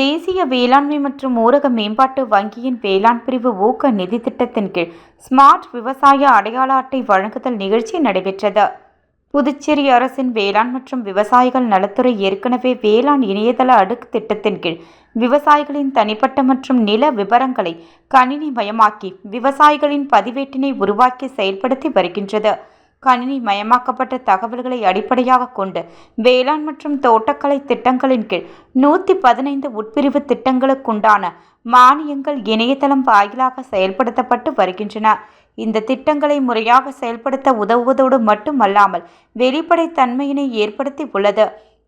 தேசிய வேளாண்மை மற்றும் ஊரக மேம்பாட்டு வங்கியின் வேளாண் பிரிவு ஊக்க நிதி திட்டத்தின் கீழ் ஸ்மார்ட் விவசாய அடையாள அட்டை வழங்குதல் நிகழ்ச்சி நடைபெற்றது. புதுச்சேரி அரசின் வேளாண் மற்றும் விவசாயிகள் நலத்துறை ஏற்கனவே வேளாண் இணையதள அடுக்கு திட்டத்தின் கீழ் விவசாயிகளின் தனிப்பட்ட மற்றும் நில விபரங்களை கணினி மயமாக்கி விவசாயிகளின் பதிவேட்டினை உருவாக்கி செயல்படுத்தி வருகின்றது. கணினி மயமாக்கப்பட்ட தகவல்களை அடிப்படையாக கொண்டு வேளாண் மற்றும் தோட்டக்கலை திட்டங்களின் கீழ் 115 உட்பிரிவு திட்டங்களுக்குண்டான மானியங்கள் இணையதளம் வாயிலாக செயல்படுத்தப்பட்டு வருகின்றன. இந்த திட்டங்களை முறையாக செயல்படுத்த உதவுவதோடு மட்டுமல்லாமல் வெளிப்படைத்தன்மையினை ஏற்படுத்தி உள்ளது.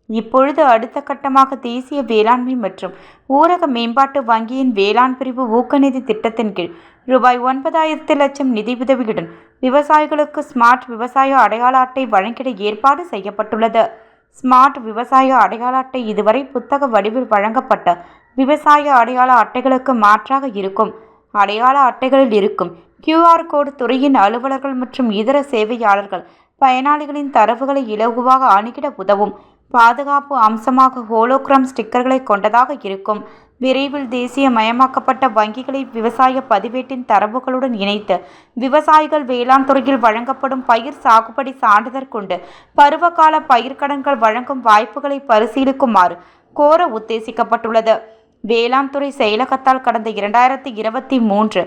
இப்பொழுது அடுத்த கட்டமாக தேசிய வேளாண்மை மற்றும் ஊரக மேம்பாட்டு வங்கியின் வேளாண் பிரிவு ஊக்கநிதி திட்டத்தின் கீழ் ரூபாய் 9,00 லட்சம் நிதியுதவியுடன் விவசாயிகளுக்கு ஸ்மார்ட் விவசாய அடையாள அட்டை வழங்கிட ஏற்பாடு செய்யப்பட்டுள்ளது. ஸ்மார்ட் விவசாய அடையாள அட்டை இதுவரை புத்தக வடிவில் வழங்கப்பட்ட விவசாய அடையாள அட்டைகளுக்கு மாற்றாக இருக்கும். அடையாள அட்டைகளில் இருக்கும் QR கோடு துறையின் அலுவலர்கள் மற்றும் இதர சேவையாளர்கள் பயனாளிகளின் தரவுகளை இலகுவாக அணுகிட உதவும். பாதுகாப்பு அம்சமாக ஹோலோகிராம் ஸ்டிக்கர்களை கொண்டதாக இருக்கும். விரைவில் தேசிய மயமாக்கப்பட்ட வங்கிகளை விவசாய பதிவேட்டின் தரவுகளுடன் இணைத்து விவசாயிகள் வேளாண் துறையில் வழங்கப்படும் பயிர் சாகுபடி சான்றிதழ் கொண்டு பருவகால பயிர்க்கடன்கள் வழங்கும் வாய்ப்புகளை பரிசீலிக்குமாறு கோர உத்தேசிக்கப்பட்டுள்ளது. வேளாண் துறை செயலகத்தால் கடந்த 2023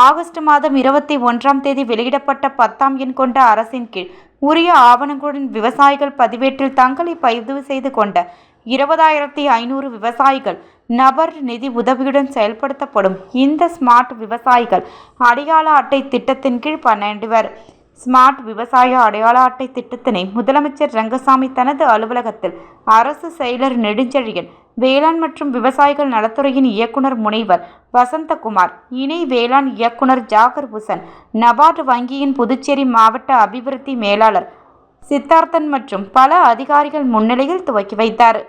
ஆகஸ்ட் மாதம் 21ஆம் தேதி வெளியிடப்பட்ட 10ஆம் எண் கொண்ட அரசின் கீழ் உரிய ஆவணங்களுடன் விவசாயிகள் பதிவேட்டில் தங்களை பதிவு செய்து கொண்ட 20,500 விவசாயிகள் நபர் நிதி உதவியுடன் செயல்படுத்தப்படும் இந்த ஸ்மார்ட் விவசாயிகள் அடையாள அட்டை திட்டத்தின் கீழ் 12 ஸ்மார்ட் விவசாய அடையாள அட்டை திட்டத்தினை முதலமைச்சர் ரங்கசாமி தனது அலுவலகத்தில் அரசு செயலர் நெடுஞ்செழியன், வேளாண் மற்றும் விவசாயிகள் நலத்துறையின் இயக்குனர் முனைவர் வசந்தகுமார், இணை வேளாண் இயக்குனர் ஜாகர் ஹுசன், நபார்டு வங்கியின் புதுச்சேரி மாவட்ட அபிவிருத்தி மேலாளர் சித்தார்த்தன் மற்றும் பல அதிகாரிகள் முன்னிலையில் துவக்கி வைத்தார்.